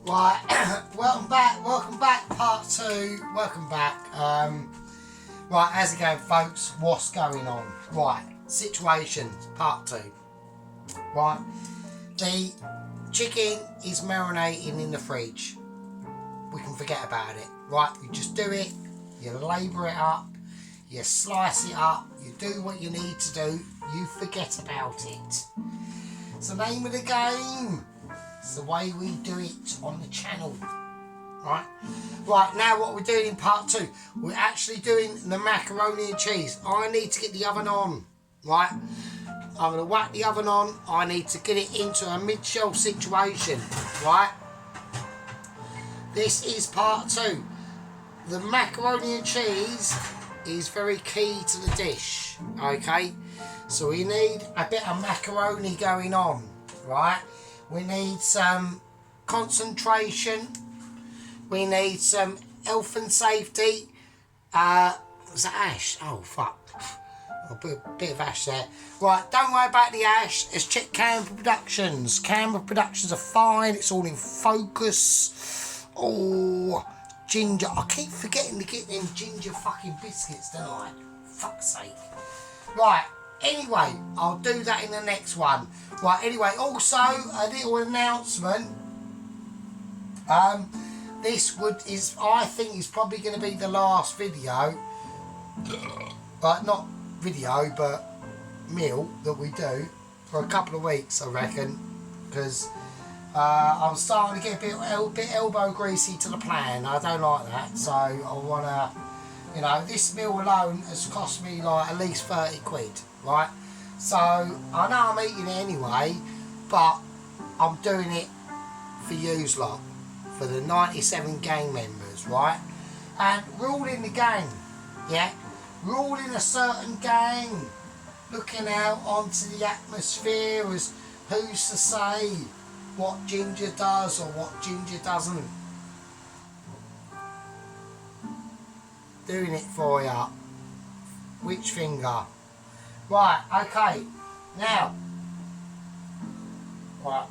Right, welcome back, part 2, welcome back. Right, how's it going, folks? What's going on? Right, situation, part 2. Right, the chicken is marinating in the fridge. We can forget about it. Right, you just do it, you labour it up, you slice it up, you do what you need to do, you forget about it. It's the name of the game. It's the way we do it on the channel. Right, now what we're doing in part 2, we're actually doing the macaroni and cheese. I need to get the oven on. Right, I'm going to whack the oven on. I need to get it into a mid-shelf situation. Right, this is part 2. The macaroni and cheese is very key to the dish. Okay, so we need a bit of macaroni going on. Right, we need some concentration. We need some health and safety. Was that ash? Oh fuck. I'll put a bit of ash there. Right, don't worry about the ash. Let's check Camera Productions. Camera Productions are fine. It's all in focus. Oh, ginger. I keep forgetting to get them ginger fucking biscuits, don't I? Fuck's sake. Right, anyway, I'll do that in the next one. Right, anyway, also a little announcement. This I think is probably going to be the last video. Not video, but meal that we do for a couple of weeks, I reckon, because I'm starting to get a bit elbow greasy to the plan. I don't like that, so I want to, you know, this meal alone has cost me like at least 30 quid, right? So I know I'm eating it anyway, but I'm doing it for yous lot, for the 97 gang members, right? And we're all in the gang, yeah? We're all in a certain gang, looking out onto the atmosphere as who's to say what ginger does or what ginger doesn't. Doing it for ya. Which finger? Right, okay. Now, right,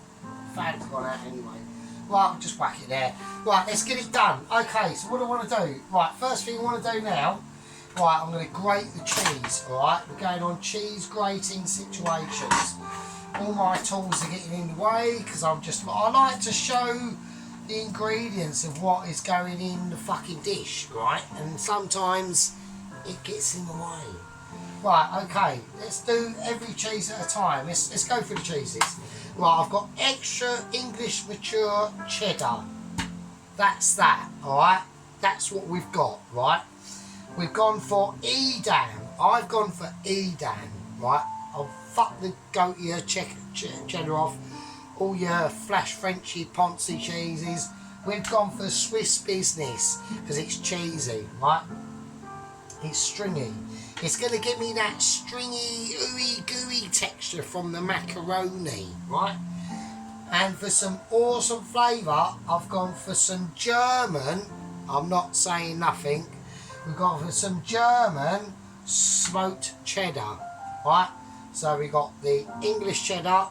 fan's gone out anyway. Right, I'll just whack it there. Right, let's get it done. Okay, so what do I want to do? Right, first thing I want to do now, right, I'm going to grate the cheese, alright? We're going on cheese grating situations. All my tools are getting in the way because I like to show the ingredients of what is going in the fucking dish, right? And sometimes it gets in the way. Right, okay, let's do every cheese at a time. Let's go through the cheeses. Right, I've got extra English mature cheddar. That's that, alright? That's what we've got, right? We've gone for Edam. I've gone for Edam, right? I'll fuck the goat your cheddar off. All your flash Frenchy Poncy cheeses. We've gone for Swiss business because it's cheesy, right? It's stringy. It's going to give me that stringy, ooey gooey texture from the macaroni, right? And for some awesome flavour, I've gone for some German, I'm not saying nothing, we've gone for some German smoked cheddar, right? So we got the English cheddar,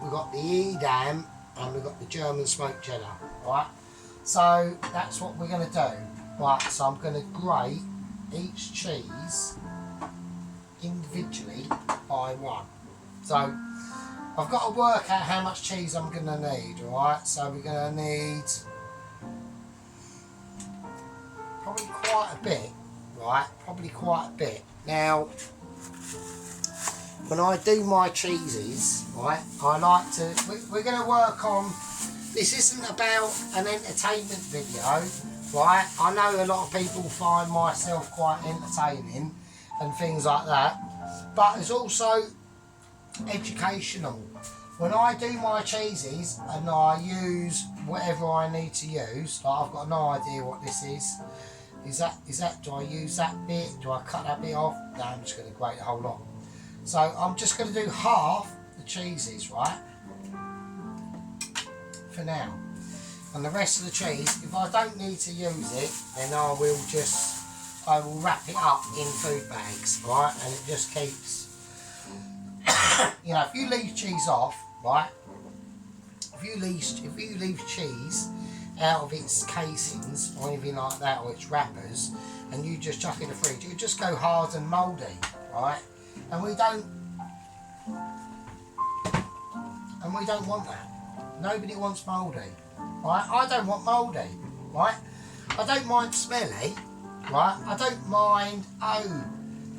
we got the Edam, and we got the German smoked cheddar, right? So that's what we're going to do. Right, so I'm going to grate each cheese individually by one. So I've got to work out how much cheese I'm going to need, alright? So we're going to need probably quite a bit, right? Probably quite a bit. Now, when I do my cheeses, right, I like to, we're going to work on, this isn't about an entertainment video, right? I know a lot of people find myself quite entertaining and things like that, but it's also educational. When I do my cheeses and I use whatever I need to use, like I've got no idea what this is. Is that, do I use that bit? Do I cut that bit off? No, I'm just going to grate the whole lot. So I'm just going to do half the cheeses, right? For now. And the rest of the cheese, if I don't need to use it, then I will wrap it up in food bags, right? And it just keeps, you know, if you leave cheese off, right? If you leave cheese out of its casings or anything like that, or its wrappers, and you just chuck it in the fridge, it'll just go hard and mouldy, right? And we don't want that. Nobody wants mouldy, right? I don't want mouldy, right? I don't mind smelly, right? I don't mind, oh,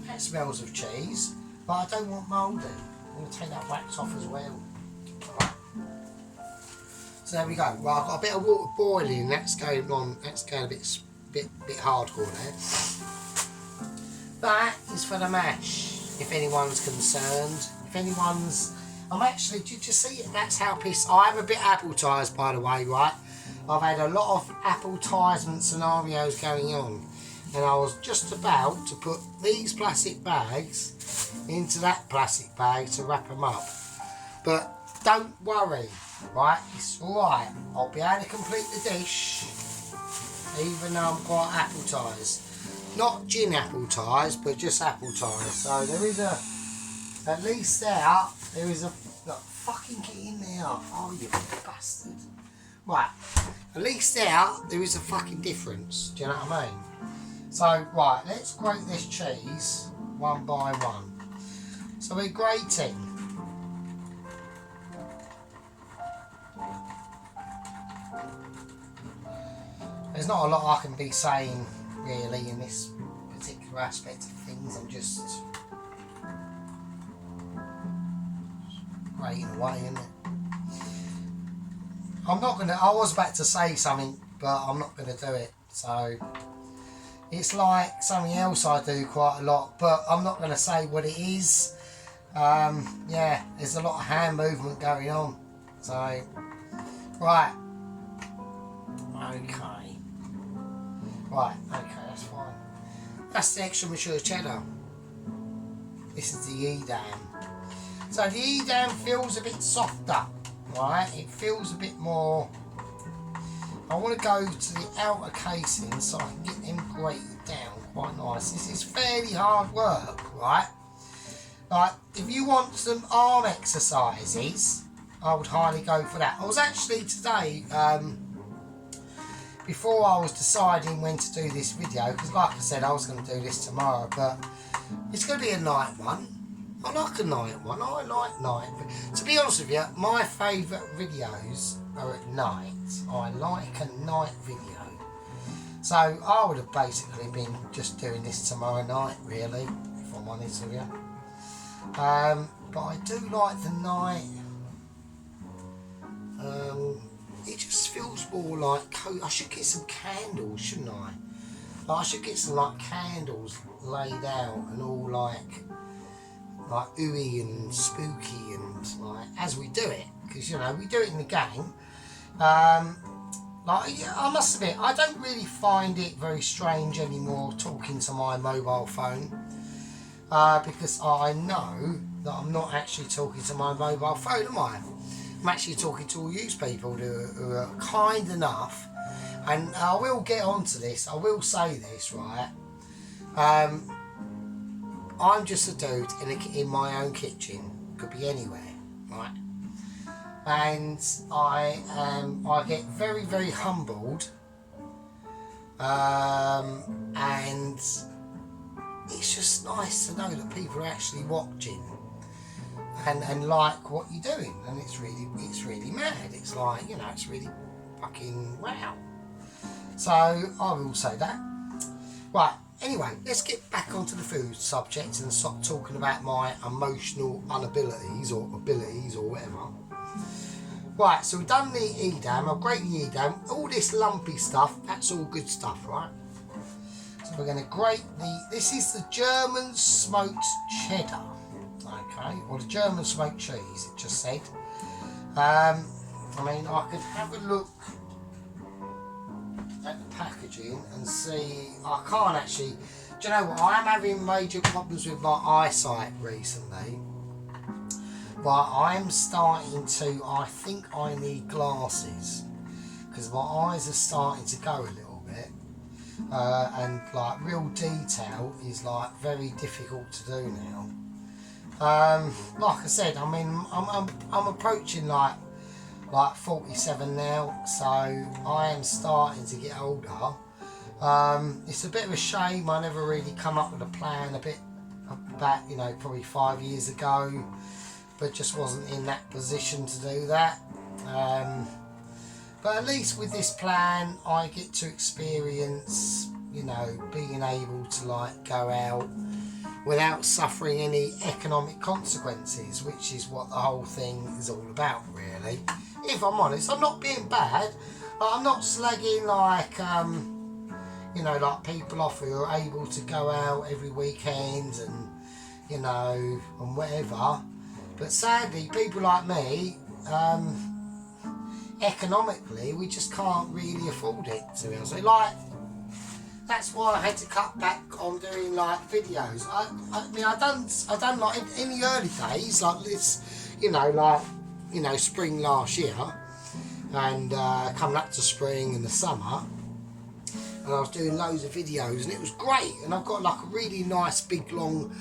that smells of cheese, but I don't want mouldy. I'm going to take that wax off as well. Right. So there we go. Well, I've got a bit of water boiling. That's going on. That's going a bit hardcore there. That is for the mash. If anyone's concerned, if anyone's, I'm actually. Did you see it? That's how pissed. I am a bit appetized, by the way, right? I've had a lot of appetizement scenarios going on, and I was just about to put these plastic bags into that plastic bag to wrap them up. But don't worry, right? It's alright. I'll be able to complete the dish, even though I'm quite appetized. Not gin appetized, but just appetized. So there is a, at least there is a, look, fucking get in there. Oh, you bastard. Right, at least there is a fucking difference. Do you know what I mean? So, right, let's grate this cheese one by one. So we're grating. There's not a lot I can be saying really in this particular aspect of things. I'm just grating away, isn't it? I'm not gonna. I was about to say something, but I'm not gonna do it. So it's like something else I do quite a lot, but I'm not gonna say what it is. Yeah, there's a lot of hand movement going on. So right, okay, that's fine. That's the extra mature cheddar. This is the Edam. So the Edam feels a bit softer. Right, it feels a bit more. I want to go to the outer casing so I can get them grated down quite nice. This is fairly hard work, right? Like, if you want some arm exercises, I would highly go for that. I was actually today, before I was deciding when to do this video, because like I said, I was going to do this tomorrow, but it's going to be a night one. I like a night one. I like night. But to be honest with you, my favourite videos are at night. I like a night video. So I would have basically been just doing this tomorrow night, really, if I'm honest with you. But I do like the night. It just feels more like I should get some candles, shouldn't I? Like, I should get some like candles laid out and all like ooey and spooky and like as we do it, because you know we do it in the game. Like, yeah, I must admit, I don't really find it very strange anymore talking to my mobile phone, because I know that I'm not actually talking to my mobile phone, am I? I'm actually talking to all you people who are kind enough, and I will get onto this, I will say this, right? I'm just a dude in my own kitchen, could be anywhere, right? And I get very, very humbled, and it's just nice to know that people are actually watching and like what you're doing, and it's really mad. It's like, you know, it's really fucking wow. So I will say that. Right. Anyway, let's get back onto the food subject and stop talking about my emotional inabilities or abilities or whatever. Right, so we've done the Edam, I've grated the Edam, all this lumpy stuff, that's all good stuff, right? So we're going to grate this is the German smoked cheddar, okay, or the German smoked cheese, it just said. I mean, I could have a look at the packaging and see. I can't actually. Do you know what? I am having major problems with my eyesight recently, but I'm starting to. I think I need glasses because my eyes are starting to go a little bit, and like real detail is like very difficult to do now. Like I said, I mean, I'm approaching like like 47 now, so I am starting to get older. It's a bit of a shame I never really come up with a plan a bit back, you know, probably 5 years ago, but just wasn't in that position to do that. But at least with this plan I get to experience, you know, being able to like go out without suffering any economic consequences, which is what the whole thing is all about, really. If I'm honest, I'm not being bad. I'm not slagging like, you know, like people off who are able to go out every weekend and, you know, and whatever. But sadly, people like me, economically, we just can't really afford it, to be honest. Like, that's why I had to cut back on doing like videos. I mean, I done like in the early days, like this, you know, like, you know, spring last year, and coming up to spring and the summer, and I was doing loads of videos, and it was great. And I've got like a really nice big long.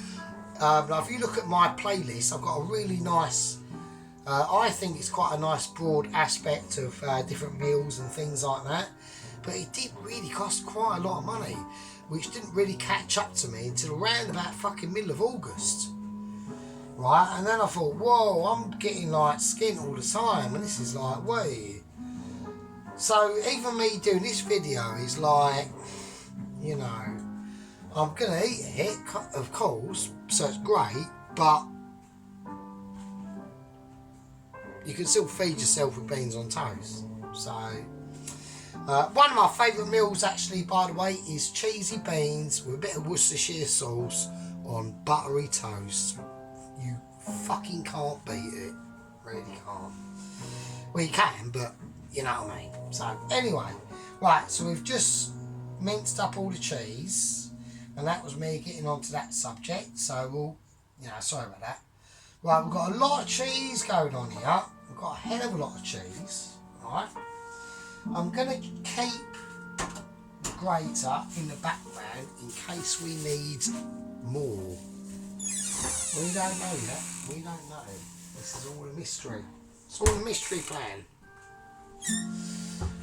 If you look at my playlist, I've got a really nice. I think it's quite a nice broad aspect of different meals and things like that. But it did really cost quite a lot of money, which didn't really catch up to me until around about fucking middle of August. Right, and then I thought, whoa, I'm getting like skint all the time, and this is like, wait. So even me doing this video is like, you know, I'm gonna eat it, of course, so it's great, but you can still feed yourself with beans on toast. So one of my favourite meals, actually, by the way, is cheesy beans with a bit of Worcestershire sauce on buttery toast. You fucking can't beat it. Really can't. Well, you can, but you know what I mean. So anyway, right, so we've just minced up all the cheese, and that was me getting onto that subject. So we'll, you know, sorry about that. Right, we've got a lot of cheese going on here. We've got a hell of a lot of cheese, right? I'm going to keep the grater in the background in case we need more. We don't know yet. We don't know. This is all a mystery. It's all a mystery plan.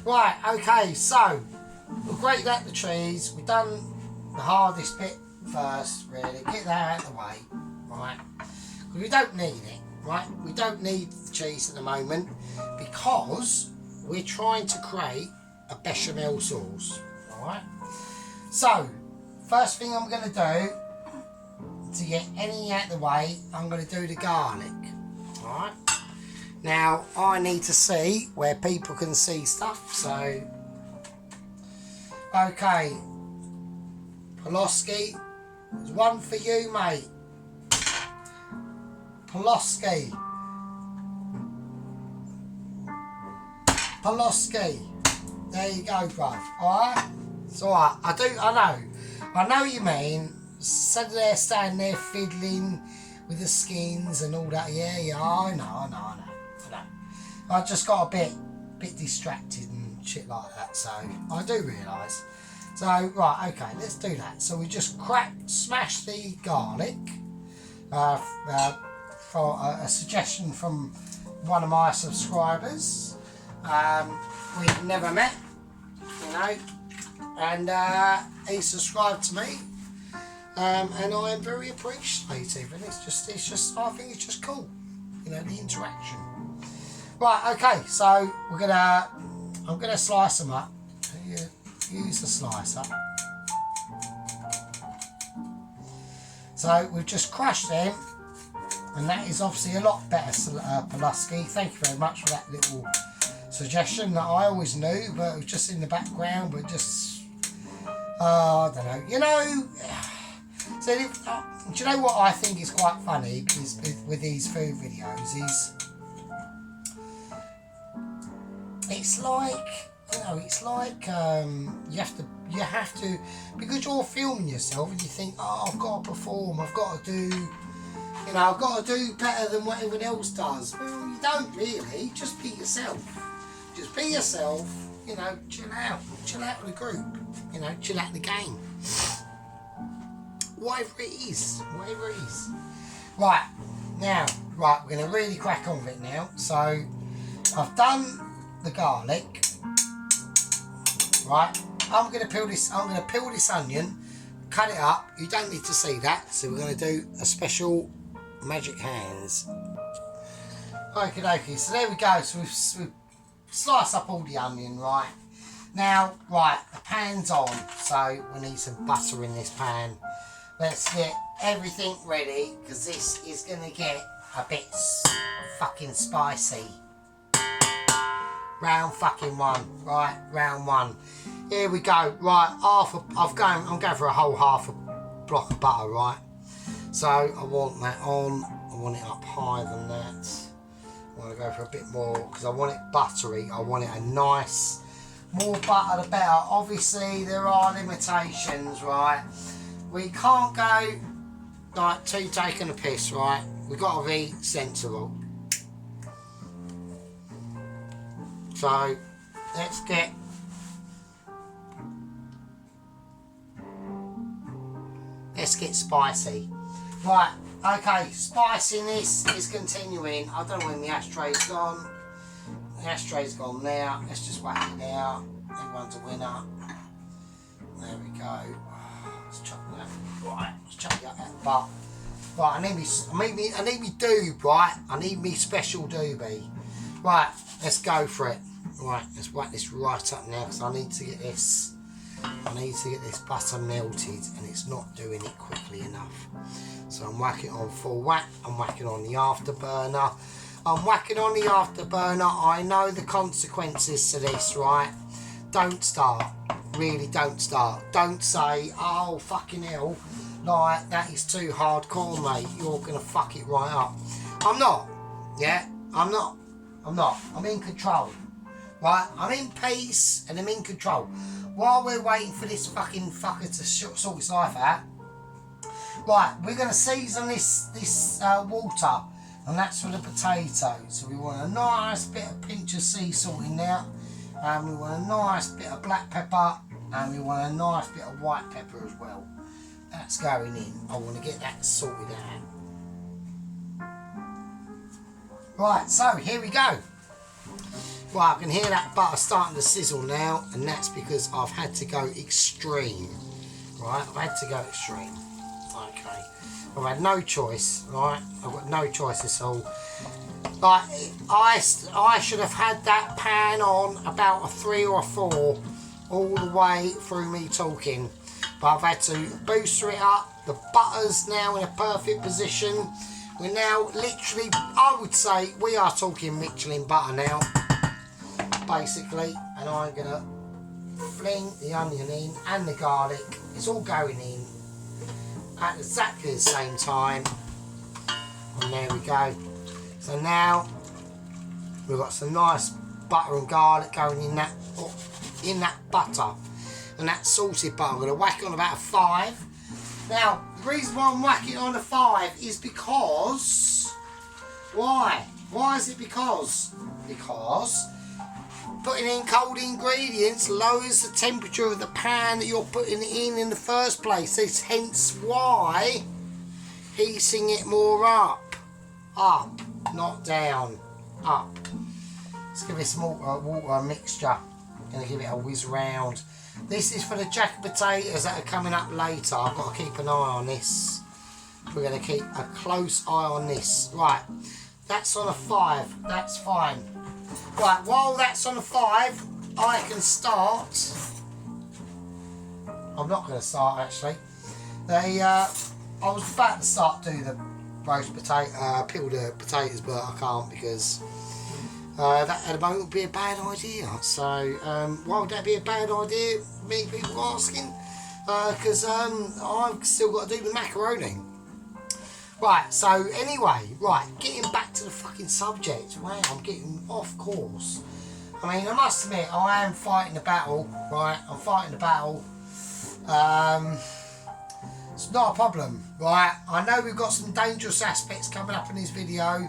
Right, okay, so we've grated out the cheese. We've done the hardest bit first, really. Get that out of the way, right? Because we don't need it, right? We don't need the cheese at the moment because we're trying to create a bechamel sauce, alright? So, first thing I'm going to do, to get anything out of the way, I'm going to do the garlic, alright? Now, I need to see where people can see stuff, so... Okay, Pulaski, there's one for you, mate. Pulaski. Pulaski. There you go, bruv. Alright? It's alright. I know what you mean. Sitting there, standing there fiddling with the skins and all that. Yeah, I know. I just got a bit distracted and shit like that, so I do realise. So, right, okay, let's do that. So we just smash the garlic. For a suggestion from one of my subscribers. We've never met, you know, and he subscribed to me, and I am very appreciative, and it's just I think it's just cool, you know, the interaction. Right, okay, so I'm gonna slice them up. Use the slicer. So we've just crushed them. And that is obviously a lot better, Pulaski. Thank you very much for that little suggestion that I always knew, but it was just in the background, but just, I don't know. You know, so do you know what I think is quite funny with these food videos is, it's like, you know, it's like you have to, because you're filming yourself and you think, oh, I've got to perform, I've got to do, you know, I've got to do better than what everyone else does. Well, you don't really. Just be yourself. Just be yourself, you know, chill out. Chill out with the group. You know, chill out the game. Whatever it is. Right, now, we're going to really crack on with it now. So, I've done the garlic. Right, I'm going to peel this onion, cut it up. You don't need to see that, so we're going to do a special magic hands. Okie dokie, so there we go. So we've sliced up all the onion, right? Now, right, the pan's on, so we need some butter in this pan. Let's get everything ready, because this is going to get a bit fucking spicy. Round fucking one, right? Round one. Here we go. Right, I'm going for a whole half a block of butter, right? So I want that on. I want it up higher than that. I want to go for a bit more because I want it buttery. I want it a nice, more butter the better. Obviously there are limitations, right? We can't go like too taking a piss, right? We've got to be sensible. So let's get spicy. Right, okay, spiciness is continuing. I don't know when the ashtray's gone. The ashtray's gone now. Let's just whack it out. Everyone's a winner. There we go. Let's chuck that. Right, let's chuck that butt. Right, I need me doob, right? I need me special doobie. Right, let's go for it. Right, let's whack this right up now because I need to get this butter melted and it's not doing it quickly enough. So I'm whacking on full whack, I'm whacking on the afterburner. I know the consequences to this, right? Don't start. Really don't start. Don't say, oh fucking hell, like that is too hardcore, mate. You're gonna fuck it right up. I'm not. Yeah, I'm not. I'm in control. Right, I'm in peace and I'm in control. While we're waiting for this fucking fucker to sort his life out, right, we're going to season this water, and that's for the potatoes. So we want a nice bit of pinch of sea salt in there, and we want a nice bit of black pepper, and we want a nice bit of white pepper as well. That's going in. I want to get that sorted out. Right, so here we go. Right, I can hear that butter starting to sizzle now, and that's because I've had to go extreme. Right, I've had to go extreme. Okay, I've had no choice. Right, I've got no choice at all. Like, I should have had that pan on about a 3 or a 4 all the way through me talking, but I've had to booster it up. The butter's now in a perfect position. We're now literally, I would say, we are talking Michelin butter now. Basically, and I'm gonna fling the onion in and the garlic. It's all going in at exactly the same time, and there we go. So now we've got some nice butter and garlic going in that butter, and that salted butter. I'm gonna whack it on about a 5. Now the reason why I'm whacking on a 5 is because why is it? Because putting in cold ingredients lowers the temperature of the pan that you're putting it in the first place. It's hence why heating it more up, not down, up. Let's give it some water mixture. Gonna give it a whiz round. This is for the jacket potatoes that are coming up later. I've got to keep an eye on this. We're gonna keep a close eye on this. Right, that's on a 5. That's fine. Right, while that's on a 5, I can start. I'm not going to start actually. I was about to start do the roast potato, peel the potatoes, but I can't because that at the moment would be a bad idea. So why would that be a bad idea? Me people asking, because I've still got to do the macaroni. Right, so anyway, right, getting back to the fucking subject. Wow, I'm getting off course. I mean, I must admit, I am fighting the battle, right? I'm fighting the battle. It's not a problem, right? I know we've got some dangerous aspects coming up in this video.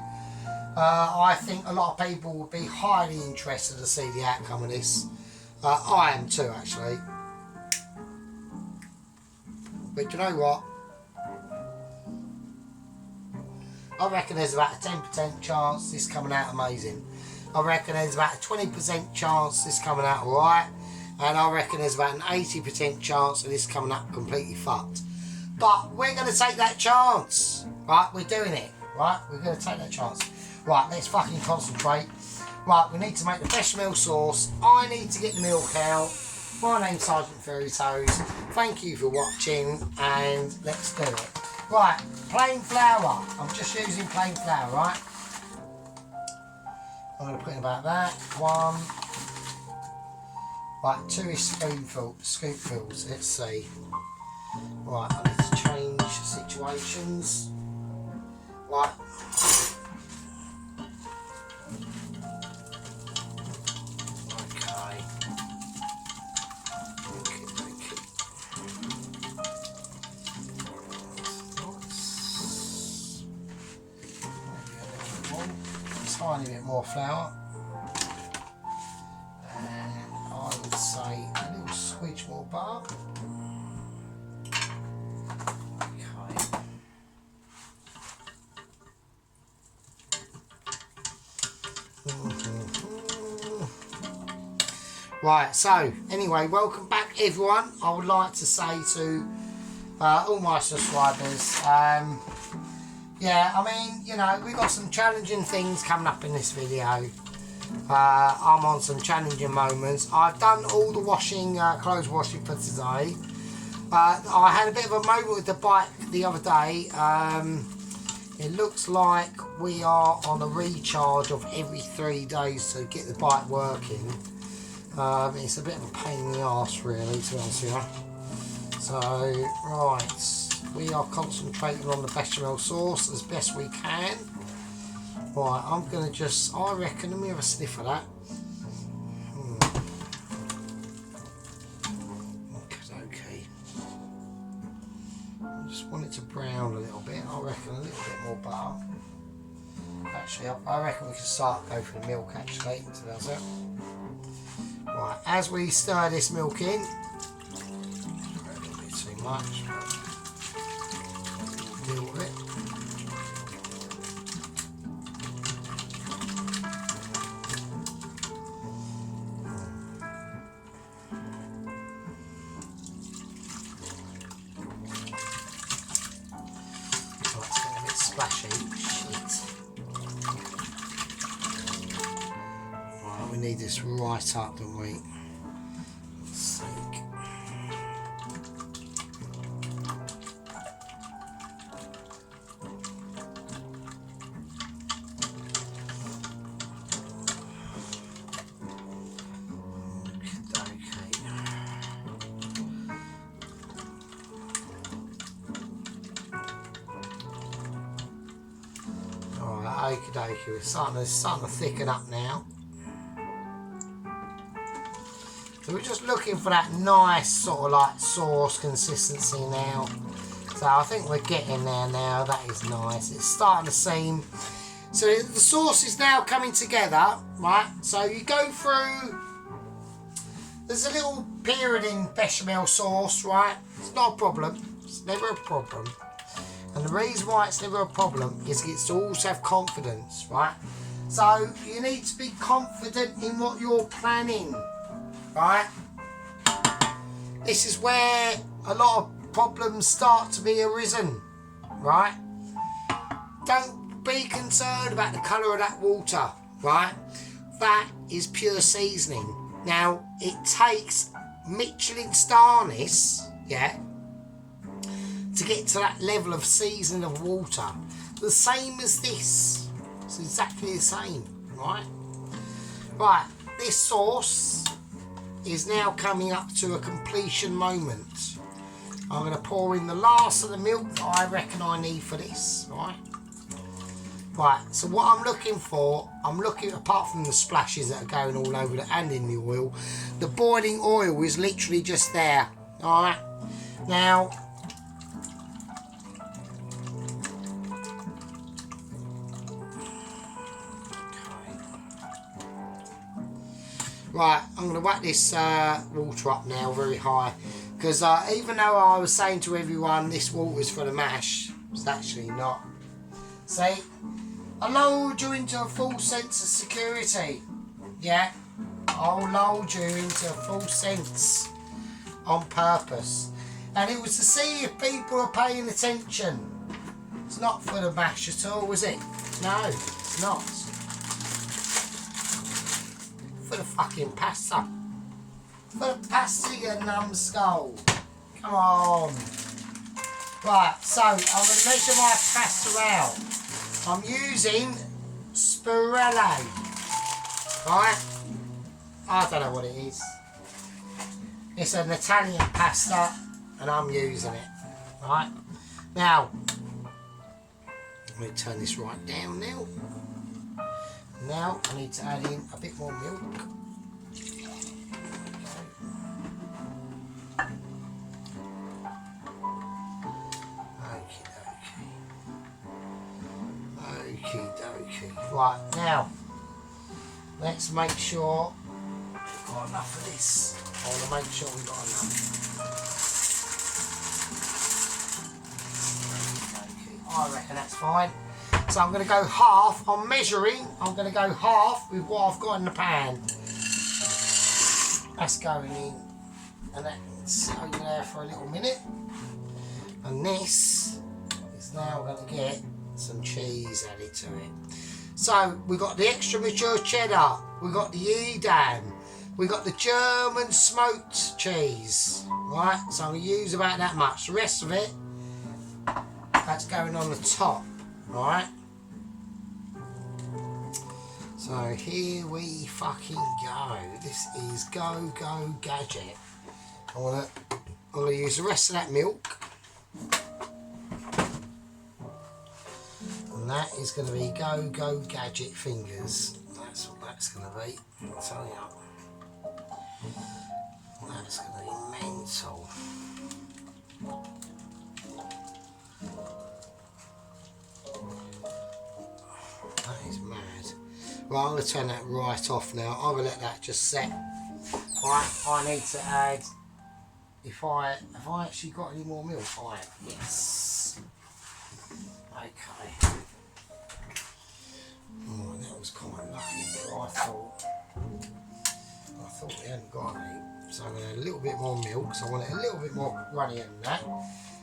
I think a lot of people will be highly interested to see the outcome of this. I am too, actually. But you know what? I reckon there's about a 10% chance this coming out amazing. I reckon there's about a 20% chance this coming out alright, and I reckon there's about an 80% chance of this coming up completely fucked. But we're going to take that chance, right? We're doing it, right? We're going to take that chance. Right, let's fucking concentrate. Right, we need to make the bechamel sauce. I need to get the milk out. My name's Sergeant Fairy Toes. Thank you for watching, and let's do it. Right, plain flour. I'm just using plain flour, right? I'm going to put in about that. 1. Right, 2 scoopfuls. Let's see. Right, I need to change situations. Right. Okay. Tiny bit more flour, and I would say a little switch more butter. Okay. Right, so anyway, welcome back everyone. I would like to say to all my subscribers, yeah, I mean, you know, we've got some challenging things coming up in this video. I'm on some challenging moments. I've done all the washing, clothes washing for today. I had a bit of a moment with the bike the other day. It looks like we are on a recharge of every 3 days to get the bike working. It's a bit of a pain in the arse, really, to be honest with you. So, right. We are concentrating on the bechamel sauce as best we can. Right, I'm going to just, I reckon, let me have a sniff of that. Okay. I just want it to brown a little bit. I reckon a little bit more butter. Actually, I reckon we can start go for the milk, actually. So that's it. Right, as we stir this milk in, a little bit too much. A little bit. Oh, it's getting a bit splashy. Shit. Right, we need this right up, don't we? For sake. Okie dokie, it's starting to thicken up now. So we're just looking for that nice sort of like sauce consistency now. So I think we're getting there now. That is nice. It's starting to seem. So the sauce is now coming together, right? So you go through. There's a little period in bechamel sauce, right? It's not a problem. It's never a problem. And the reason why it's never a problem is it's to also have confidence, right? So you need to be confident in what you're planning, right? This is where a lot of problems start to be arisen, right? Don't be concerned about the colour of that water, right? That is pure seasoning. Now, it takes Michelin starness, yeah, to get to that level of seasoning of water. The same as this. It's exactly the same, right? Right, this sauce is now coming up to a completion moment. I'm going to pour in the last of the milk that I reckon I need for this, right? Right, so what I'm looking for, apart from the splashes that are going all over and in the oil, the boiling oil is literally just there, alright? Now, right, I'm going to whack this water up now very high, because even though I was saying to everyone this water's for the mash, it's actually not. See, I lulled you into a false sense of security. Yeah, I'll lull you into a false sense on purpose. And it was to see if people are paying attention. It's not for the mash at all, is it? No, it's not. For the fucking pasta. For the pasta, you numbskull. Come on. Right, so I'm going to measure my pasta out. I'm using Spirelli. Right? I don't know what it is. It's an Italian pasta and I'm using it. Right? Now, let me turn this right down now. Now I need to add in a bit more milk. Okie dokie. Right, now let's make sure we've got enough of this. I want to make sure we've got enough. Okay, I reckon that's fine. So I'm going to go half. I'm measuring. I'm going to go half with what I've got in the pan. That's going in, and that's over there for a little minute. And this is now going to get some cheese added to it. So we've got the extra mature cheddar, we've got the Edam, we've got the German smoked cheese, right? So I'm going to use about that much. The rest of it, that's going on the top, right? So here we fucking go. This is Go Go Gadget. I'm gonna use the rest of that milk. And that is going to be Go Go Gadget fingers. That's what that's going to be. I'll tell you. That's going to be mental. That is mad. Right, I'm going to turn that right off now. I will let that just set. Right, I need to add. Have I actually got any more milk? I have. Yes. Okay. Oh, that was quite lucky, but I thought we hadn't got any. So I'm going to add a little bit more milk, so I want it a little bit more runnier than that.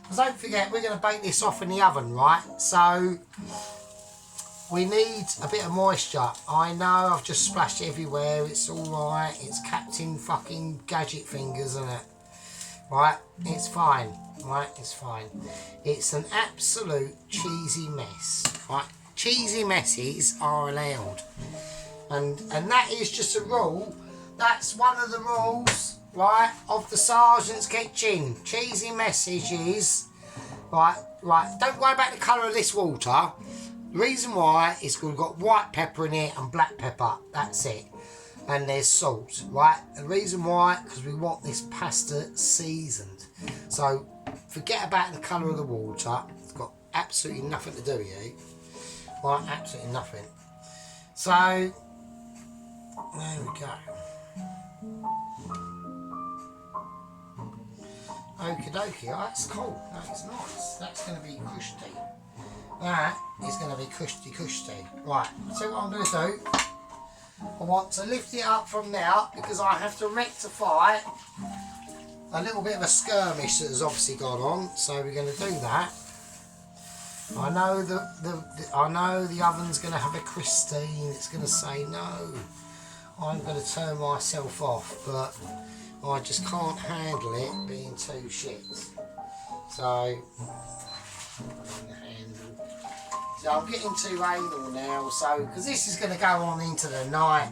Because don't forget, we're going to bake this off in the oven, right? So we need a bit of moisture. I know I've just splashed it everywhere, it's alright, it's Captain fucking Gadget fingers, isn't it? Right, it's fine, right, it's fine. It's an absolute cheesy mess, right? Cheesy messes are allowed. And that is just a rule. That's one of the rules, right, of the Sergeant's Kitchen. Cheesy messages, right, don't worry about the colour of this water. The reason why is we've got white pepper in it and black pepper, that's it. And there's salt, right? The reason why, because we want this pasta seasoned. So forget about the colour of the water. It's got absolutely nothing to do here. Right, absolutely nothing. So there we go. Okie dokie, oh, that's cool. That's nice. That's going to be cushy. That is going to be cushy. Right, so what I'm going to do, I want to lift it up from now because I have to rectify a little bit of a skirmish that has obviously gone on. So we're going to do that. I know I know the oven's going to have a Christine. It's going to say no. I'm going to turn myself off, but I just can't handle it being too shit. So I'm getting too anal now, so because this is going to go on into the night.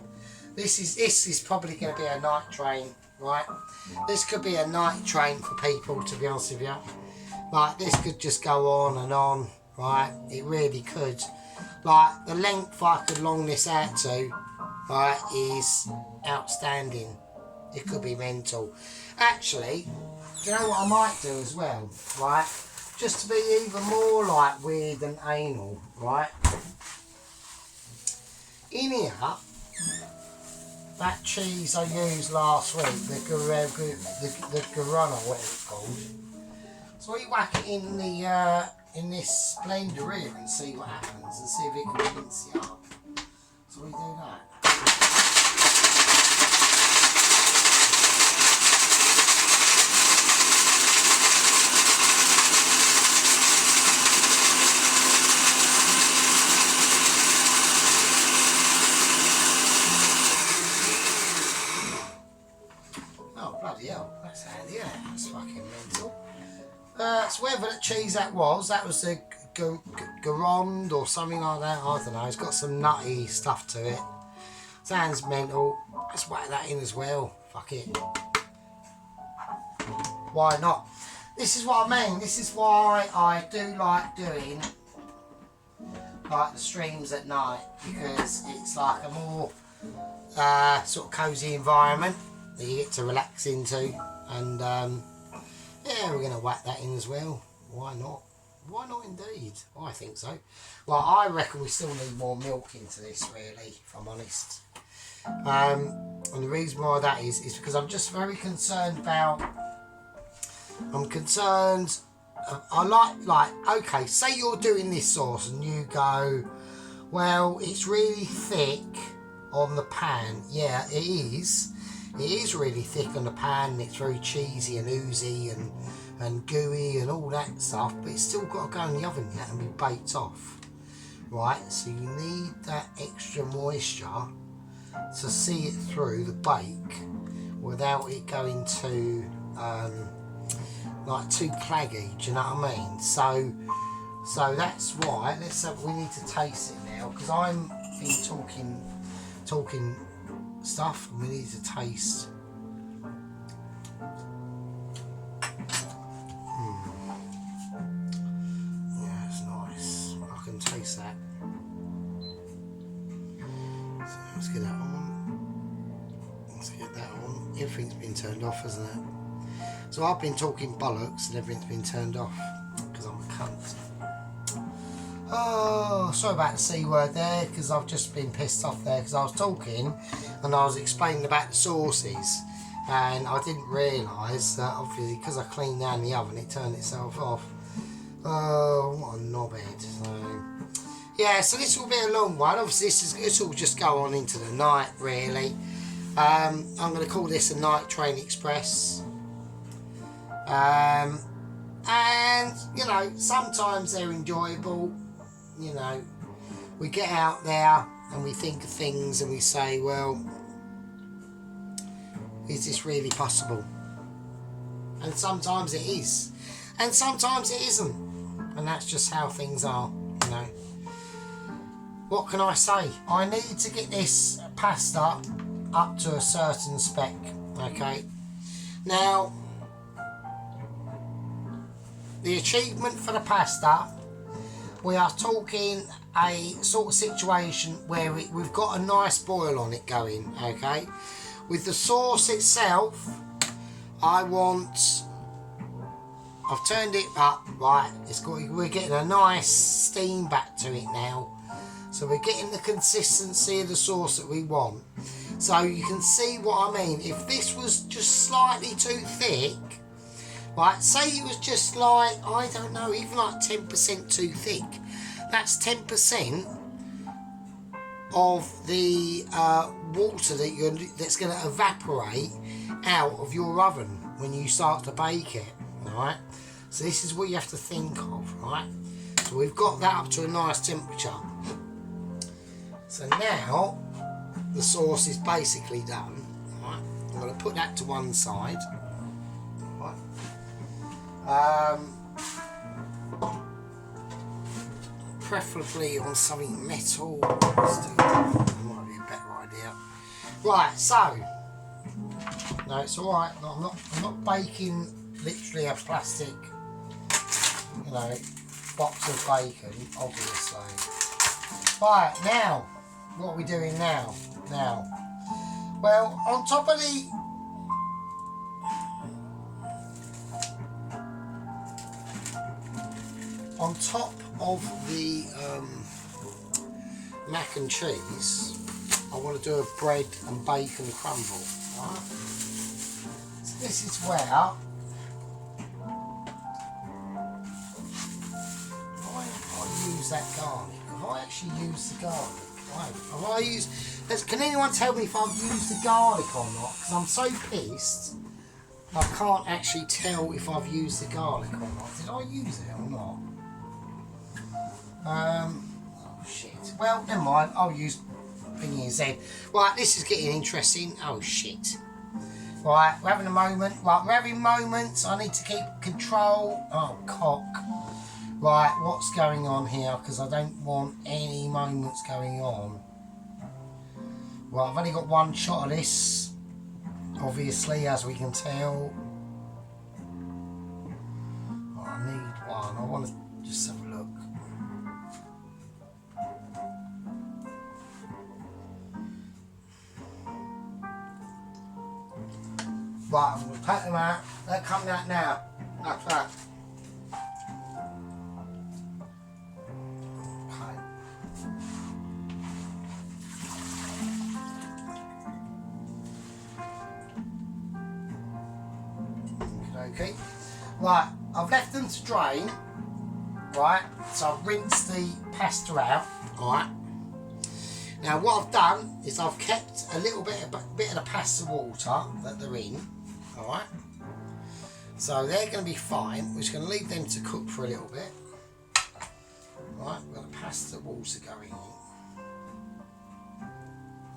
This is probably going to be a night train, right? This could be a night train for people, to be honest with you. Like, this could just go on and on, right? It really could. Like, the length I could long this out to, right, is outstanding. It could be mental. Actually, do you know what I might do as well, right? Just to be even more like weird and anal, right? In here, that cheese I used last week, the Guarana, what it's called. So we whack it in the in this blender here and see what happens and see if it can mince it up. So we do that. Oh bloody hell, that's handy, isn't it? That's fucking mental. So whatever that cheese that was the Garond or something like that, I don't know, it's got some nutty stuff to it. Sounds mental. Let's whack that in as well, fuck it. Why not? This is what I mean, this is why I do like doing like the streams at night, because it's like a more sort of cosy environment that you get to relax into, and yeah, we're going to whack that in as well. Why not? Why not indeed? I think so. Well, I reckon we still need more milk into this, really, if I'm honest. And the reason why that is because I'm just very concerned about... I'm concerned... I like, okay, say you're doing this sauce and you go, well, it's really thick on the pan. Yeah, it is. It is really thick on the pan, and it's very cheesy and oozy and gooey and all that stuff, but it's still got to go in the oven yet and be baked off, right? So you need that extra moisture to see it through the bake without it going too like too claggy, do you know what I mean? So that's why we need to taste it now, because I'm been talking stuff, and we need to taste. Yeah, it's nice. I can taste that. So let's get that on. Let's get that on. Everything's been turned off, hasn't it? So I've been talking bollocks and everything's been turned off because I'm a cunt. Oh, sorry about the C word there, because I've just been pissed off there, because I was talking and I was explaining about the sauces, and I didn't realise that obviously because I cleaned down the oven it turned itself off. Oh, what a knobhead. So yeah, so this will be a long one. Obviously this will just go on into the night, really. I'm going to call this a night train express. And you know, sometimes they're enjoyable. You know, we get out there and we think of things and we say, well, is this really possible? And sometimes it is, and sometimes it isn't, and that's just how things are, you know. What can I say? I need to get this pasta up to a certain spec, okay? Now, the achievement for the pasta, we are talking a sort of situation where we've got a nice boil on it going, okay? With the sauce itself, I've turned it up, right? We're getting a nice steam back to it now. So we're getting the consistency of the sauce that we want. So you can see what I mean. If this was just slightly too thick, right, say it was just like, I don't know, even like 10% too thick. That's 10% of the water that's going to evaporate out of your oven when you start to bake it, right? So this is what you have to think of, right? So we've got that up to a nice temperature. So now the sauce is basically done, right? I'm going to put that to one side. Preferably on something metal. Let's do that. Might be a better idea. Right, so no, it's all right. No, I'm not baking literally a plastic, you know, box of bacon, obviously. Right, now, what are we doing now? Well, on top of the mac and cheese, I want to do a bread and bacon crumble. Right? So this is where use that garlic? Have I actually used the garlic? Have I used... Can anyone tell me if I've used the garlic or not? Because I'm so pissed, I can't actually tell if I've used the garlic or not. Did I use it or not? Oh shit. Well, never mind. I'll use thingy instead. Right, this is getting interesting. Oh shit. Right, we're having a moment. Right, we're having moments. I need to keep control. Oh, cock. Right, what's going on here? Because I don't want any moments going on. Right, I've only got one shot of this. Obviously, as we can tell. Oh, I need one. I want to just have a look. Right, I'm going to pack them out. They're coming out now. Like that. Okay. Right, I've left them to drain. Right, so I've rinsed the pasta out. Right. Now what I've done is I've kept a little bit of the pasta water that they're in. All right. So they're going to be fine. We're just going to leave them to cook for a little bit. Right, we've got the pasta water going in.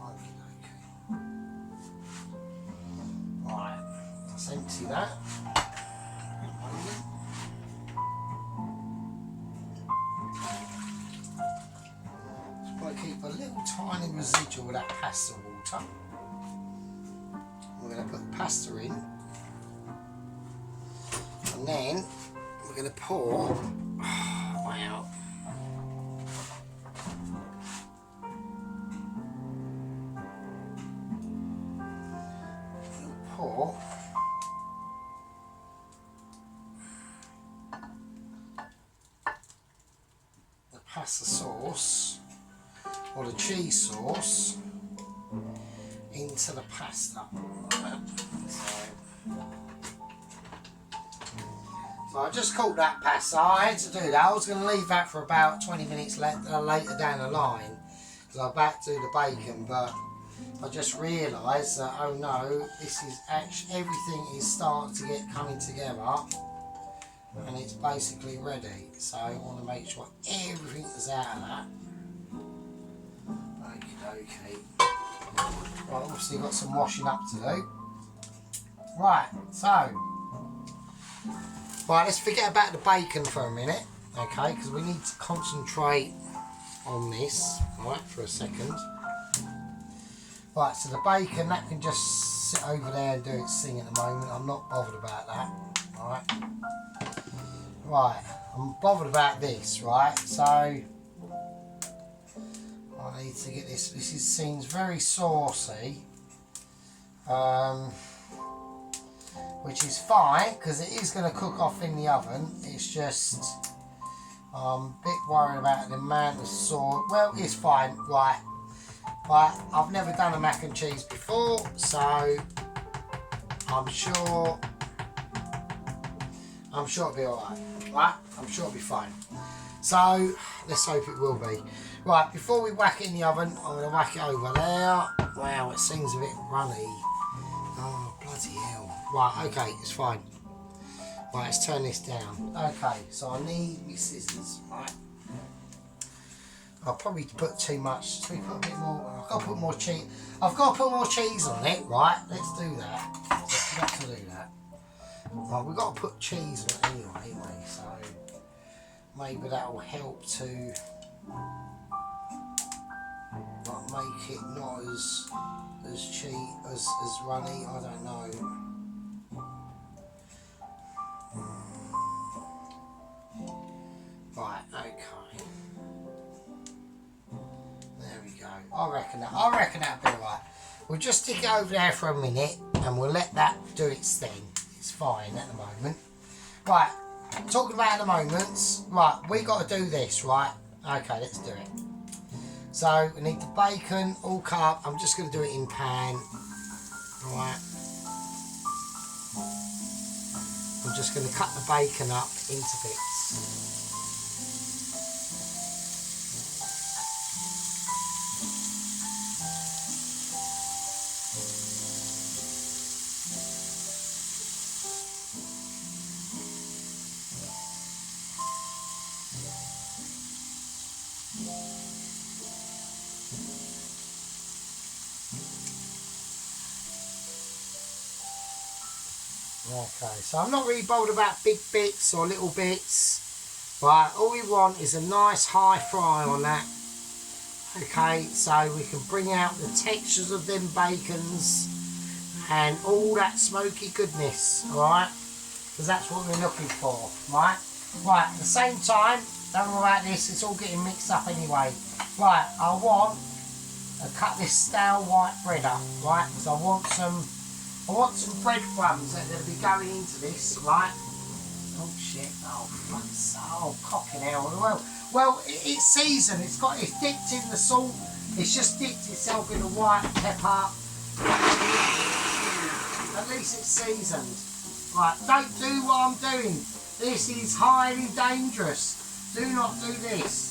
Okay. Right, let's empty that. Keep a little tiny residual of that pasta water. We're going to put the pasta in, and then we're going to pour. Oh, wow. We're going to pour the pasta sauce, or the cheese sauce, into the pasta. So I just caught that pasta. I had to do that. I was going to leave that for about 20 minutes later down the line, because I'm about to do the bacon, but I just realised that, oh no, this is actually, everything is starting to get coming together, and it's basically ready. So I want to make sure everything is out of that. Okay. Right, obviously got some washing up to do. Right, so. Right, let's forget about the bacon for a minute. Okay, because we need to concentrate on this. Right, for a second. Right, so the bacon, that can just sit over there and do its thing at the moment. I'm not bothered about that. Alright. Right, I'm bothered about this, right? So I need to get this. Seems very saucy, which is fine because it is going to cook off in the oven. It's just I'm a bit worried about the amount of sauce. Well, it's fine, right? I've never done a mac and cheese before, so I'm sure it'll be alright. Right? I'm sure it'll be fine. So let's hope it will be. Right, before we whack it in the oven, I'm going to whack it over there. Wow, it seems a bit runny. Oh, bloody hell. Right, okay, it's fine. Right, let's turn this down. Okay, so I need my scissors, right? I'll probably put too much. Should we put a bit more? I've got to put more cheese. I've got to put more cheese on it, right? Let's do that. I've got to do that. Right, we've got to put cheese on it anyway, so maybe that will help to make it not as runny. I don't know. Right, okay. There we go. I reckon that'll be alright. We'll just stick it over there for a minute and we'll let that do its thing. It's fine at the moment. Right, talking about the moments. Right, we got to do this, right? Okay, let's do it. So we need the bacon all cut up. I'm just going to do it in pan. Right. I'm just going to cut the bacon up into bits. Okay, so I'm not really bothered about big bits or little bits. Right, all we want is a nice high fry on that. Okay, so we can bring out the textures of them bacons and all that smoky goodness, alright? Because that's what we're looking for, right? Right, at the same time, don't worry about this, it's all getting mixed up anyway. Right, I want to cut this stale white bread up, right? Because I want some breadcrumbs that are going to be going into this, right? Oh shit, oh fuck, oh cocking hell. Well, it's seasoned, it's dipped in the salt, it's just dipped itself in the white pepper. At least it's seasoned. Right, don't do what I'm doing. This is highly dangerous. Do not do this.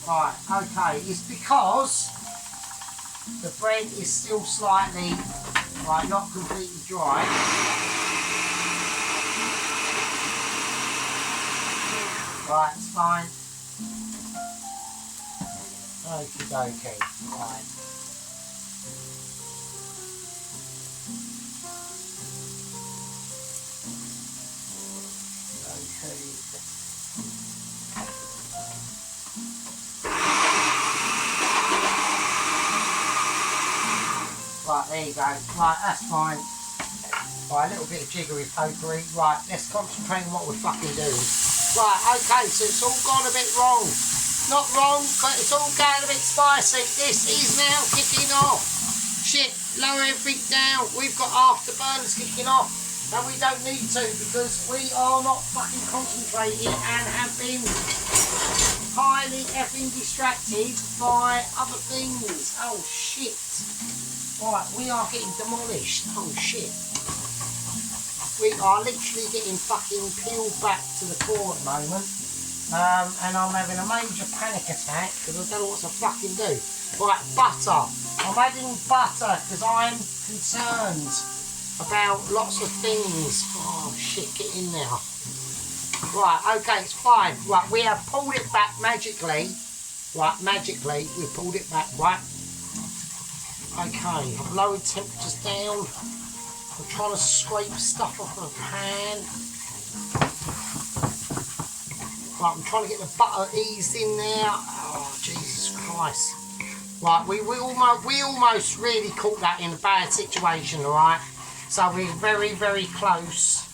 Right, okay, it's because the bread is still slightly, right, not completely dry. Right, it's fine. Okie dokie, right. Right, there you go. Right, that's fine. Right, a little bit of jiggery pokery. Right, let's concentrate on what we're fucking doing. Right, okay, so it's all gone a bit wrong. Not wrong, but it's all going a bit spicy. This is now kicking off. Shit, lower everything down. We've got afterburners kicking off. And we don't need to because we are not fucking concentrating and have been highly effing distracted by other things. Oh shit. Right, we are getting demolished. Oh shit. We are literally getting fucking peeled back to the core at the moment. And I'm having a major panic attack because I don't know what to fucking do. Right, butter. I'm adding butter because I'm concerned about lots of things. Oh shit, get in there. Right, okay, it's fine. Right, we have pulled it back magically. Right, magically, we've pulled it back, right? Okay, I've lowered temperatures down. I'm trying to scrape stuff off the pan. Right, I'm trying to get the butter eased in there. Oh, Jesus Christ. Right, we almost really caught that in a bad situation, alright? So we're very, very close.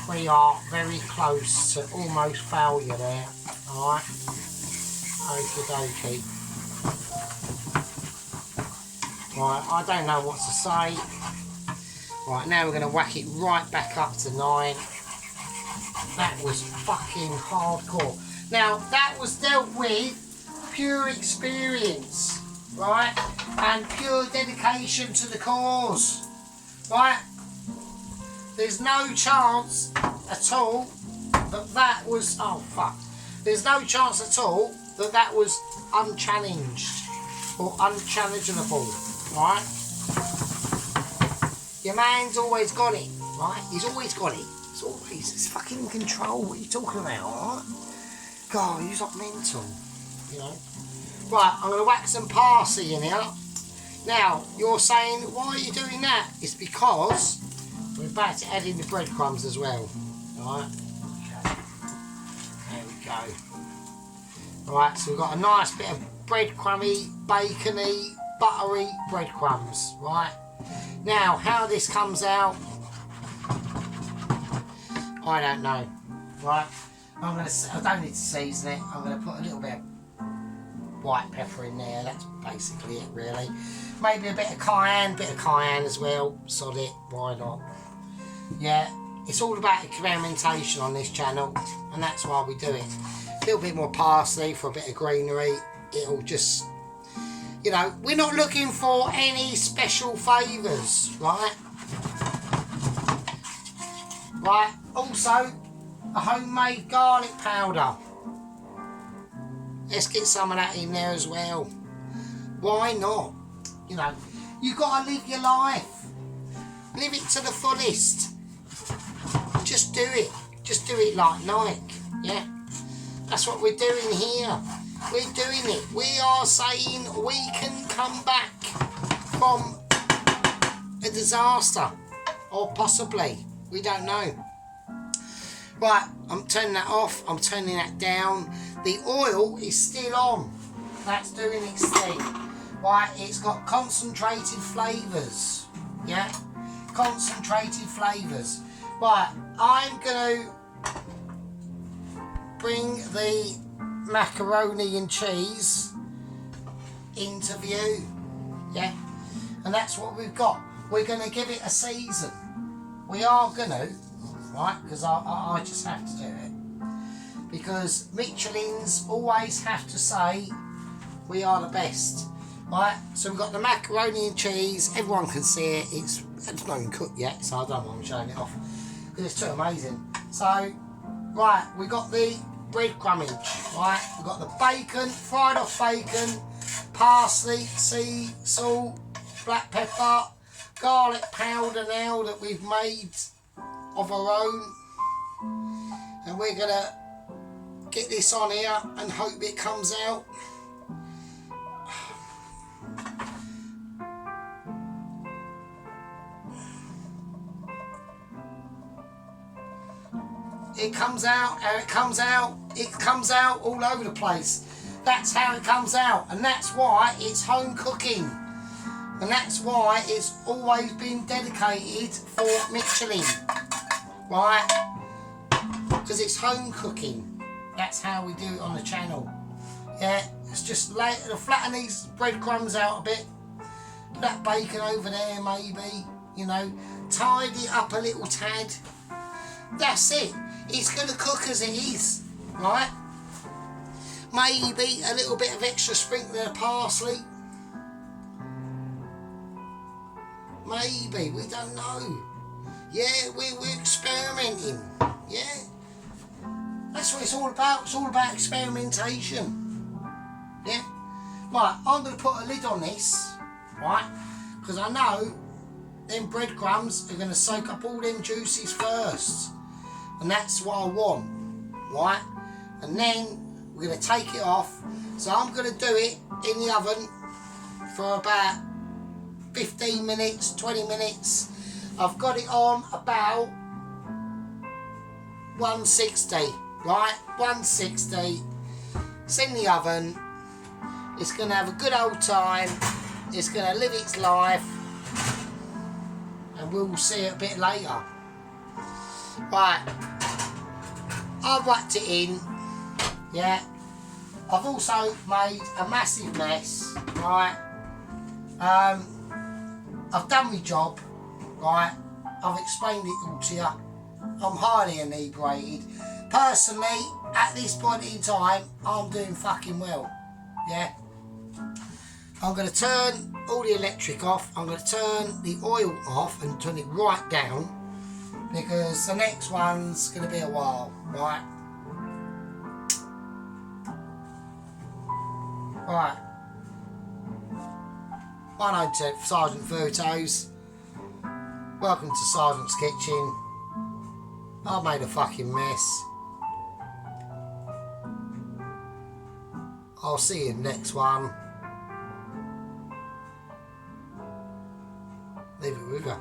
We are very close to almost failure there, alright? Okie dokie. Right, I don't know what to say. Right, now we're going to whack it right back up to 9. That was fucking hardcore. Now, that was dealt with pure experience, right? And pure dedication to the cause, right? There's no chance at all that that was... Oh, fuck. There's no chance at all that that was unchallenged or unchallengeable, right? Your man's always got it, right? He's always got it. He's fucking in control. What are you talking about, alright? God, he's not mental, you know. Right, I'm going to whack some parsley in here. Now, you're saying, why are you doing that? It's because we're about to add in the breadcrumbs as well. Alright? Okay. There we go. Alright, so we've got a nice bit of breadcrumby, bacony, buttery breadcrumbs, right? Now, how this comes out, I don't know, right? I don't need to season it. I'm going to put a little bit of white pepper in there. That's basically it, really. Maybe a bit of cayenne as well. Sod it, why not? Yeah, it's all about experimentation on this channel, and that's why we do it. A little bit more parsley for a bit of greenery. It'll just, you know, we're not looking for any special flavours, right? Right, also a homemade garlic powder. Let's get some of that in there as well. Why not? You know, you got to live your life. Live it to the fullest. just do it. Just do it like Nike, yeah? That's what we're doing here. We're doing it. We are saying we can come back from a disaster. Or possibly. We don't know. Right, I'm turning that off. I'm turning that down. The oil is still on. That's doing its thing. Right, it's got concentrated flavours. Yeah? Concentrated flavours. Right, I'm going to bring the macaroni and cheese into view. Yeah? And that's what we've got. We're going to give it a season. We are going to, right? Because I just have to do it. Because Michelin's always have to say we are the best. Right? So we've got the macaroni and cheese. Everyone can see it. It's not even cooked yet, so I don't mind showing it off. Because it's too amazing. So, right, we got the breadcrumbage. Right? We've got the bacon, fried off bacon, parsley, sea salt, black pepper, garlic powder now that we've made of our own. And we're going to get this on here and hope it comes out. It comes out, how it comes out, it comes out all over the place. That's how it comes out, and that's why it's home cooking. And that's why it's always been dedicated for Michelin. Right? Because it's home cooking. That's how we do it on the channel. Yeah, it's just flatten these breadcrumbs out a bit. Put that bacon over there maybe, you know. Tidy it up a little tad. That's it. It's going to cook as it is, right? Maybe a little bit of extra sprinkling of parsley. Maybe, we don't know. Yeah, we're experimenting. Yeah. That's what it's all about. It's all about experimentation. Yeah. Right, I'm going to put a lid on this, right? Because I know them breadcrumbs are going to soak up all them juices first. And that's what I want, right? And then we're going to take it off. So I'm going to do it in the oven for about 15 minutes, 20 minutes. I've got it on about 160, right? 160. It's in the oven. It's going to have a good old time. It's going to live its life. And we'll see it a bit later. Right, I've whacked it in, yeah. I've also made a massive mess, right. I've done my job, right. I've explained it all to you. I'm highly inebriated. Personally, at this point in time, I'm doing fucking well, yeah. I'm going to turn all the electric off. I'm going to turn the oil off and turn it right down. Because the next one's going to be a while, right? Right. My name's Sergeant Photos. Welcome to Sergeant's Kitchen. I've made a fucking mess. I'll see you in the next one. Leave it with you.